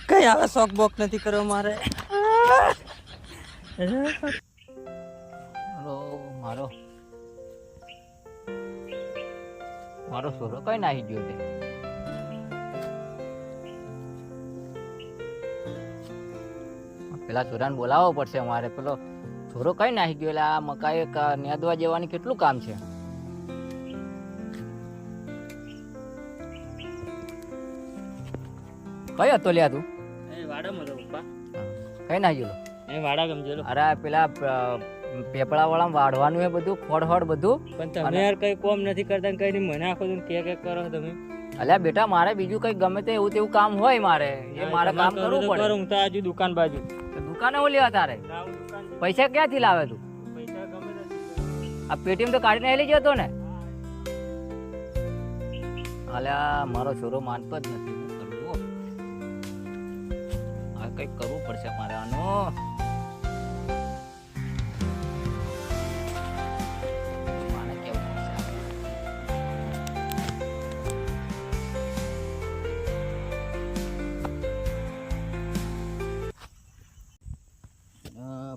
કઈ આવે શોખ બોક નથી કરવો મારે. હલો મારો મારો છોરો કઈ નાહી ગયો છે. પેલા છોરાને બોલાવવો પડશે અમારે. પેલો છોરો કઈ નાહી ગયો. એટલે આ મકાઈ નેદવા જવાની કેટલું કામ છે. કઈ હતો લ્યા તું? વાડામાં તો પપ્પા કઈ નાહી ગયો? વાડા ગમજેલો. અરે પેલા પેપડા વાળા વાળવાનું હે બધું, ખોડ બધું. પણ તમે યાર કઈ કોમ નથી કરતા ને કઈ નહીં મને આખો દિન કે કરો તમે. અલ્યા બેટા મારે બીજું કઈ ગમે તે એવું તેવું કામ હોય મારે, એ મારે કામ કરવું પડે. હું તો આજુ દુકાન બાજુ. દુકાને હું લેવા તારે? પૈસા ક્યાંથી લાવે તું? પૈસા ગમે આ પેટીએમ તો કાઢીને લઈ જતો ને. અલ્યા મારો છોરો માનતો જ નથી. શું કરવું? હવે કઈક કરવું પડશે મારે આનું. માને કેવું પડશે.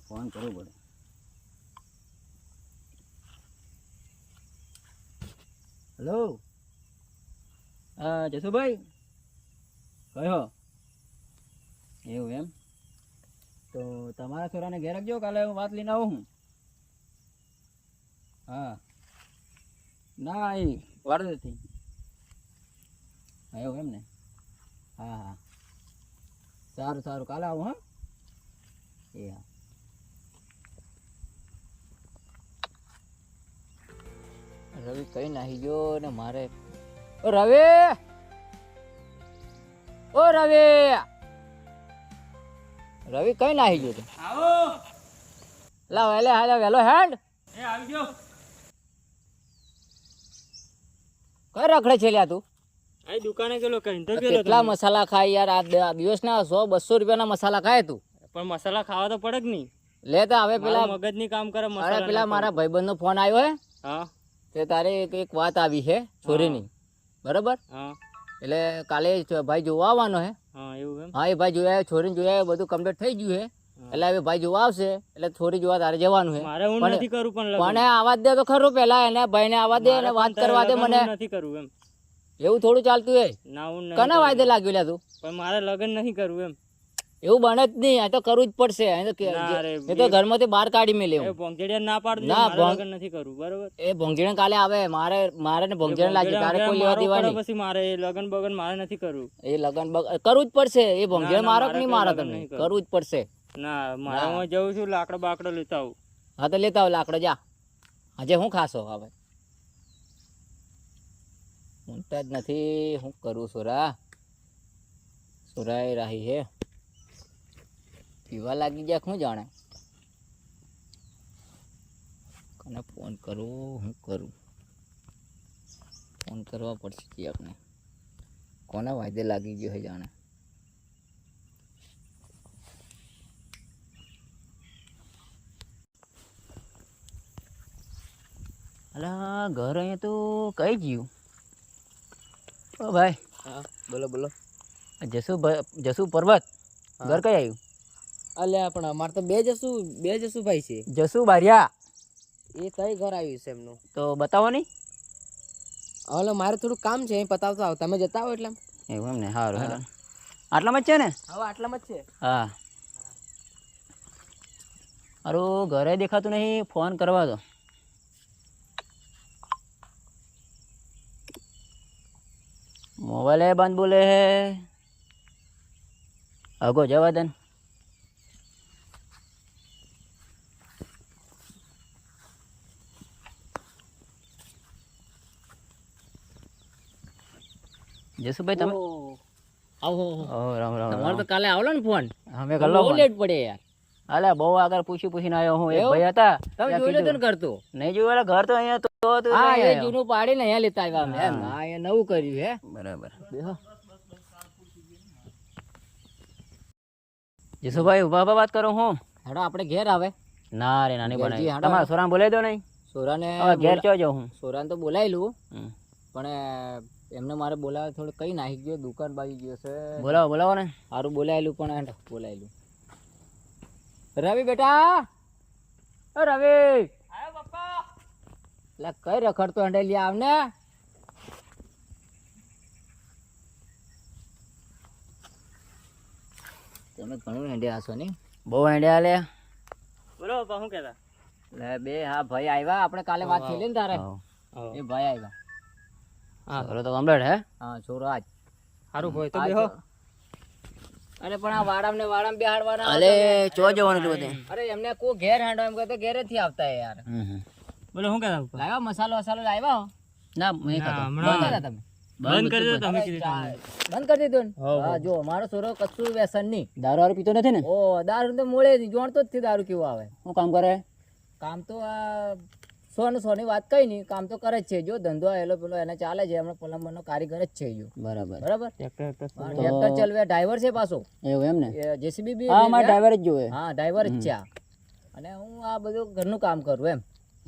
ફોન કરવો પડે. હેલો જસુભાઈ કયો? એવું એમ? તો તમારા છોરાને ઘેર રાખજો, કાલે હું વાત લઈને આવું. હું હા ના એ વાળ નથી. હા એવું એમ ને? હા હા સારું સારું કાલે આવું. હા એ હા. રવિ કઈ નાહી ગયો ને મારે. ઓ રવિ, ઓ રવિ, રવિ કઈ નાહી ગયો? આવો લા વેલે હાલે વેલો હેન્ડ. એ આવી ગયો. કઈ રખડે છે લ્યા તું? આ દુકાને ગયેલો કઈ તો ગયેલો. કેટલા મસાલા ખાય યાર? આ દિવસના 100-200 રૂપિયાના મસાલા ખાય તું. પણ મસાલા ખાવા તો પડે જ નહીં. લે તો હવે પેલા મગજ ની કામ કરે અરે મસાલા. પેલા મારા ભાઈબંધનો ફોન આવ્યો હે. હા તે તારે એક વાત આવી છે છોરીની, બરાબર? હા એટલે કાલે ભાઈ જોવા આવવાનો હે. હા એવું એમ? હા એ ભાઈ જોયા, છોરીને જોયા, બધું કમ્પ્લીટ થઈ ગયું હે. એટલે હવે ભાઈ જોવા આવશે એટલે છોરી જોવા તારે જવાનું હે. મારે હું નથી કરું પણ આવાજ દે તો ખરું પેલા એને ભાઈને આવા દે અને વાત કરવા દે મને. નથી કરવું એમ. એવું થોડું ચાલતું હે. ના હું કના વાયદે લાગ્યું લ્યા તું? પણ મારે લગ્ન નહીં કરવું એમ. એવું બને જ નહીં. આ તો કરવું જ પડશે. એ તો ઘરમાંથી બહાર કાઢી મેલે. એ ભોંગેડિયા ના પાડું. ના, મારે લગ્ન નથી કરવું. બરોબર? એ ભોંગીણ કાલે આવે. મારે ને ભોંગીણ લાગી. તારે કોઈ લેવા દેવા નહીં. પછી મારે એ લગ્ન બગન મારે નથી કરવું. એ લગન કરવું જ પડશે. એ ભોંગીણ મારો કે નહીં મારો તમને? કરવું જ પડશે. ના મારે હું જઉં છું લાકડો બાકડો લેતા આવું. હા તો લેતા આવ લાકડો જા. આજે હું ખાશો હવે? ઊંઘતા જ નથી. હું કરું સોરા? સોરાય રહી હે. પીવા લાગી ગયા. શું જાણે? કોને ફોન કરું? હું કરું? ફોન કરવા પડશે આપણે. કોના વાયદે લાગી ગયો હે જાણે? અલા ઘર અહીંયા તો કઈ ગયું? ઓ ભાઈ. હા બોલો બોલો. જસુ પર્વત ઘર કઈ આવ્યું? અલ્યા પણ અમારે તો બે જસુભાઈ છે. જસુ બારિયા એ કઈ ઘર આવ્યું છે એમનું? તો બતાવો નહીં. હવે મારે થોડું કામ છે એ પતાવતો આવ. તમે જતા આવો એટલે. એવું એમ ને? સારું હેલો. આટલામાં જ છે ને? હવે આટલામાં જ છે. હા સારું. ઘરે દેખાતું નહીં. ફોન કરવા દો. મોબાઈલ બંધ બોલે હે. અગો જવા દે. જસુભાઈ તમે આવો. રામ રામ. તમારે તો કાલે આવલો ને ફોન. અમે ગલ્લો બહુ લેટ પડે યાર. અલે બહુ આગળ પૂછીને આવ્યો હું. એક ભાઈ હતા. તમે જોઈ લેતો ને કરતો. નહીં જોયું. ઘર તો અહીંયા તો હા એ જૂનું પાડીને અહીંયા લેતા આવ્યા અમે એમ. હા એ નવું કર્યું હે. બરાબર. બેહો જસુભાઈ ઉભા વાત કરો. હું હેડો આપણે ઘેર આવે. ના રે નાની ઘેરથી બનાવી. હાડો. તમારા સોરાને બોલાવી દો નહીં. સોરાને હવે ઘેર ચો જાઉં હું. સોરાને તો બોલાયેલું હમ. પણ એમને મારે બોલાવે થોડું કઈ નાખી ગયો દુકાન બાજુ ગયો છે. બોલાવો બોલાવો ને. સારું બોલાયેલું પણ હેંડો બોલાયેલું. રવિ બેટા, ઓ રવિ. એટલે કઈ રખડતો હેંડેલી આવને. તમે ઘણું હેંડ્યા હશો નહીં? બહુ હેડ્યા લે. બોલો પપ્પા શું કહેતા? લે બે હા ભાઈ આવ્યા, આપણે કાલે વાત થઈ ને તારે. એ ભાઈ આવ્યા. છોરો તો કમ્પ્લીટ હે. હા છોરો આજ સારું હોય તો આજ બેહો. અરે પણ આ વાડામ ને વાડામ બેહાડવાના. અલે ચો જવાનું હતું બધે. અરે એમને કોઈ ઘેર હાંડો એમ કહે ઘેરે થી આવતા યાર. બોલો શું કહેતા પપ્પા? લાવ્યા મસાલો વસાલો લાવ્યા હો? ના નહીં ખાતો. હમણાં બંધ હતા તમે? બંધ કરી દો તમે હવે કીધું ચા- બંધ કરી દીધું ને? હા જો મારો છોરો કશું વ્યસન નહીં. દારૂ વાળું પીતો નથી ને? ઓ દારૂ તો મોડે જોણતો જ થી દારૂ કેવું આવે. શું કામ કરે? કામ તો આ સો ની વાત કઈ નહીં, કામ તો કરે જ છે. જો ધંધો એલો પેલો એને ચાલે છે, હમણાં પ્લમ્બર નો કારીગર જ છે જો. બરાબર. બરાબર. ટ્રેક્ટર ટ્રેક્ટર ચલવે, ડ્રાઈવર છે પાછો. એવું એમ ને? જેસીબી બી હા મારા ડ્રાઈવર જ જોવે. હા ડ્રાઈવર જ છે આ. અને હું આ બધું ઘરનું કામ કરું એમ.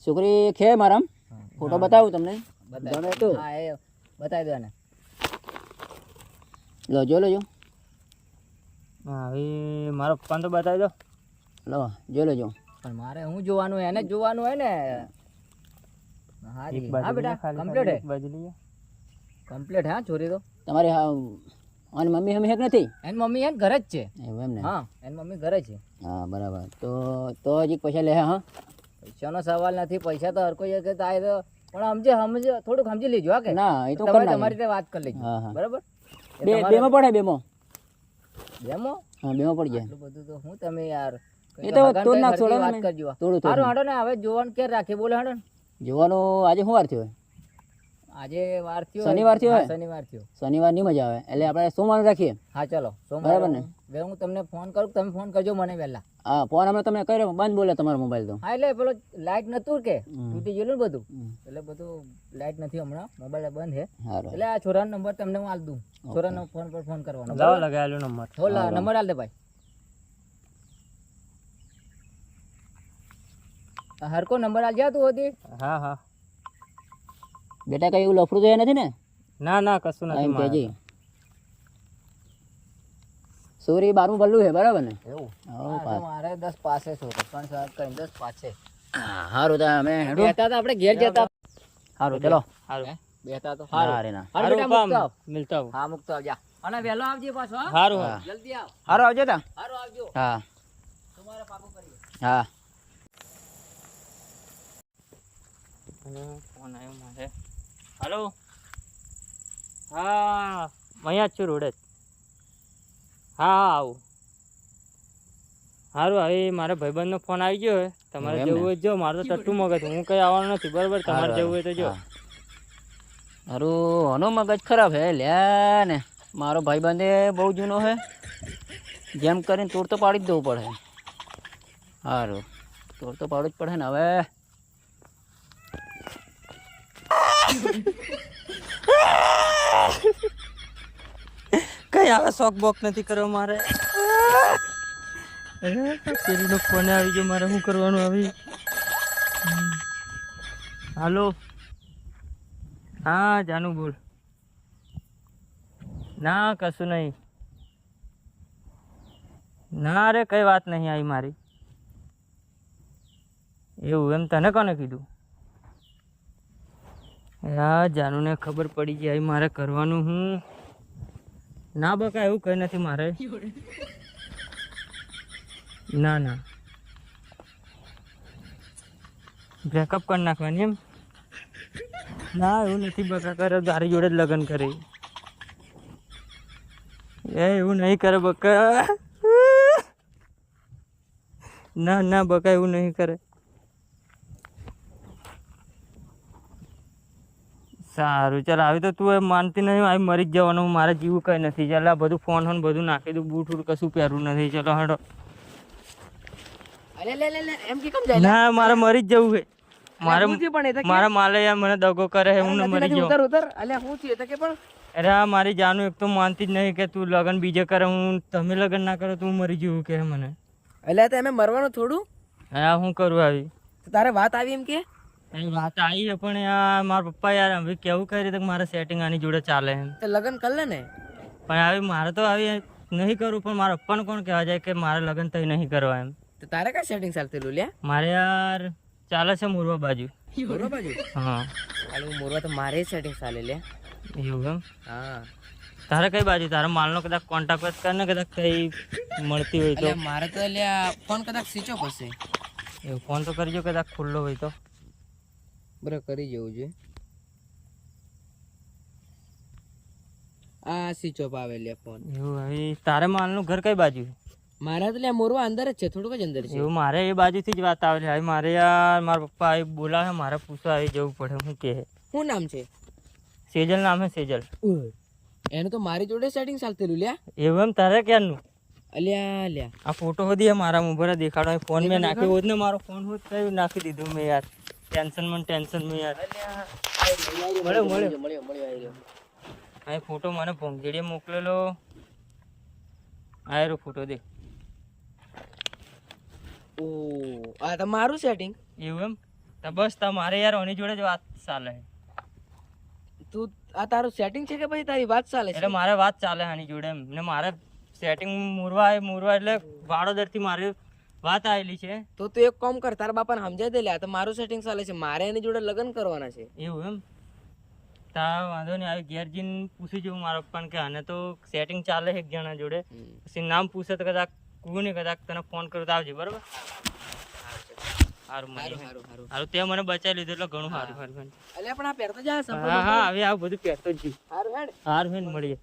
છોકરી ખે મારામ. ફોટો બતાવું તમને. ગમે તો હા એ બતાવી દો એને. લો જો લેજો. હા હવે મારો પપ્પાને તો બતાવી દો. લો જો લેજો. પણ મારે હું જોવાનું હોય, એને જ જોવાનું હોય ને. હા એક જી. બાજુ હા બેટા લઈએ, ખાલી કમ્પ્લીટ હે. એક બાજુ લઈએ. કમ્પ્લીટ હા છોરી તો. તમારી અને મમ્મી હમી હેક નથી? એની મમ્મી એને ઘરે જ છે. એવું એમ ને? હા એની મમ્મી ઘરે છે. હા બરાબર. તો હજી પૈસા લે હા. પૈસાનો સવાલ નથી, પૈસા તો હર કોઈ એક થાય તો પણ સમજે થોડુંક સમજી લેજો હા કે ના એ તો તમે કરી તમારી નાખે. રીતે વાત કરી લેજો. હા હા. બરાબર. એ બે તમારે- બેમાં પડે બેમાં. બેમો હા બેમાં પડી જાય. આટલું બધું તો હું તમે યાર એ તો હગાન તોડ કઈ નાખશો ઘરથી ને વાત તમે. કરજો. થોડું સારું થોડું હાંડો ને હવે જોવાનું ક્યારે રાખીએ બોલો હાંડો ને. જોવાનું આજે શું વાર થયો? આજે વાર થયો. શનિવાર થયો હા, હે? શનિવાર થયો. શનિવાર ની મજા આવે એટલે આપણે સોમવાર રાખીએ. હા ચલો બરાબર સોમવારે ને? હવે હું તમને ફોન કરું, તમે ફોન કરજો મને વહેલા. હા ફોન હમણાં તમે કર્યો બંધ બોલે તમારો મોબાઈલ તો. હા એટલે પેલો લાઈટ નતું કે તૂટી ગયેલું ને બધું, હમ. એટલે બધું લાઈટ નથી હમણાં, મોબાઈલ બંધ છે. સારું. એટલે આ છોરાનો નંબર તમને હું આલ દઉં. છોરાનો ફોન પર ફોન કરવાનો. લાવો લગાવેલો નંબર. નંબર આલ દે ભાઈ. હરકો નંબર આલ જા તું હોતી. હા હા. બેટા કઈ એવું લફડું તો નથી ને? ના ના કશું નથી એમ મારે. કહેજે. સોરી 12મું ભલ્લું છે બરાબર ને? એવું હો, હા, તો મારે 10 પાસે છો પણ સાહેબ કઈ 10 પાસે. સારું તો અમે હેડો. બેઠા તો આપણે ઘેર જતા. સારું ચલો. સારું. બેઠા તો ના રે ના. હારું બેટા કામ મુકતો આવ. મિલતા આવું. હા મુકતો આવજા. અને વહેલો આવજે પાછો હા. સારું હા. જલ્દી આવ. સારું આવજો તા. હારું આવજો. હા તમારે પાકું કરીએ. હા. અને ફોન આવ્યો મારે. હાલો. હા અહીંયા જ છું રોડે જ. હા હા આવું. સારું હવે મારા ભાઈબંધનો ફોન આવી ગયો હે. તમારે એમ ને? જવું હોય તો જો, મારે તો ટટ્ટુ મગજ, હું કઈ આવવાનો નથી બરોબર. તમારે જવું હોય તો જો. મારું આનો મગજ ખરાબ હે લ્યા ને. મારો ભાઈબંધ એ બહુ જૂનો હે, જેમ કરીને તોડ તો પાડી જ દેવું પડે. સારું તોડ તો પાડવું જ પડે ને હવે. કઈ આવે શોખ બોક નથી કરવો મારે. પેલીનો ફોન આવી ગયો, મારે શું કરવાનું હવે? હાલો. હા જાનુ બોલ. ના કશું નહીં. ના રે કઈ વાત નહીં આવી મારી. એવું એમ તને કોને કીધું? હા જાનુને ખબર પડી ગઈ મારે કરવાનું હું. ના બકા એવું કઈ નથી મારે. ના ના બ્રેકઅપ કરી નાખવાની એમ? ના એવું નથી બકા, કરે તારી જોડે જ લગ્ન કરે. એ એવું નહીં કરે બકા. ના ના બકા એવું નહીં કરે. સારું ચાલ આવી તો તું માનતી નહીં, આવી મરી જ જવાનું. મારે જીવું કઈ નથી. ચાલ આ બધું ફોન હોન બધું નાખી દઉં, બૂટ વૂટ કશું પહેરવું નથી. ચલો હડો. અલે લે લે લે એમ કે કેમ જાય? ના મારે મરી જ જવું છે. મારે હું થયું પણ એ તો કે? મારા માલે યાર મને દગો કરે છે, હું નથી, મરી નથી, જાઉં. ઉતર ઉતર. અલે હું થયું એ તો કે પણ અરે આ મારી જાનું એક તો માનતી જ નહીં કે તું લગ્ન બીજે કરે, હું તમે લગ્ન ના કરો તો હું મરી જવું કે મને. એટલે તો એમે મરવાનું થોડું. હા હું કરું આવી? તો તારે વાત આવી એમ કે એ વાત આવી છે પણ યાર મારા પપ્પા યાર હવે કેવું કઈ રીતે મારે સેટિંગ આની જોડે ચાલે એમ. તો લગ્ન કર લે ને. પણ આવી મારે તો આવી નહીં કરવું, પણ મારા પપ્પાને કોણ કહેવા જાય કે મારે લગ્ન થઈ નહીં કરવા એમ. તો તારે કઈ સેટિંગ ચાલતું લ્યા? મારે યાર ચાલે છે મોરવા બાજુ. મોરવા બાજુ? હા હાલું મોરવા તો મારે સેટિંગ ચાલે લ્યા. એવું એમ. હા તારે કઈ બાજુ? તારા માલનો કદાચ કોન્ટેક્ટ કર ને, કદાચ કઈ મળતી હોય તો. અલ્યા મારે તો લ્યા ફોન કદાચ સ્વિચ ઓફ હશે. એવું ફોન તો કરજો કદાચ ખુલ્લો હોય તો. બરાબર કરી જવું જોઈએ. આ સ્વિચ ઓફ આવે લ્યા ફોન. એવું હવે તારે માલનું ઘર કઈ બાજુ? મારા તો લ્યા મોરવા અંદર જ છે, થોડુંક જ અંદર છે. એવું મારે એ બાજુથી જ વાત આવે છે. હવે મારે યાર મારા પપ્પા આવી બોલાવે, મારે પૂછવા આવી જવું પડે. શું કહે? શું નામ છે? સેજલ નામ છે, સેજલ. એનું તો મારી જોડે સેટિંગ ચાલતું લ્યા. એવું એમ? તારે ક્યારનું? અલ્યા લ્યા આ ફોટો હોધી મારા મોબાઈલ દેખાડો. ફોન મેં નાખ્યો હોત ને, મારો ફોન હોત કયું નાખી દીધું મેં યાર. ટેન્શન માં યાર. મળ્યો મળ્યો. આ ફોટો મને ભોંગજીડીએ મોકલેલો. આ ફોટો દે. ઓ આ તમારું સેટિંગ? એવું એમ? તો બસ તમારે યાર ઓની જોડે જ વાત ચાલે. તું આ તારું સેટિંગ છે કે પછી તારી વાત ચાલે છે? એટલે મારે વાત ચાલે આની જોડે એમ. ને મારે સેટિંગ મોરવા એટલે વાડોદરથી મારી વાત આવેલી છે. તો તું એક કામ કર, તારા બાપાને સમજાઈ દે લ્યા. તો મારું સેટિંગ ચાલે છે, મારે એની જોડે લગ્ન કરવાના છે. એવું એમ? તા વાંધો નહીં. આવી ઘેર જઈને પૂછી જવું મારા પપ્પાને કે આને તો સેટિંગ ચાલે એક જણા જોડે. પછી નામ પૂછે તો કદાચ કું નહીં, કદાચ તને ફોન કરું તો આવજે. બરાબર? સારું સારું તે મને બચાવી લીધું એટલે ઘણું સારું. અલ્યા પણ આ પહેરતો જા. હા હવે આવું બધું પહેરતો જ. સારું હેડ. સારું મળીએ.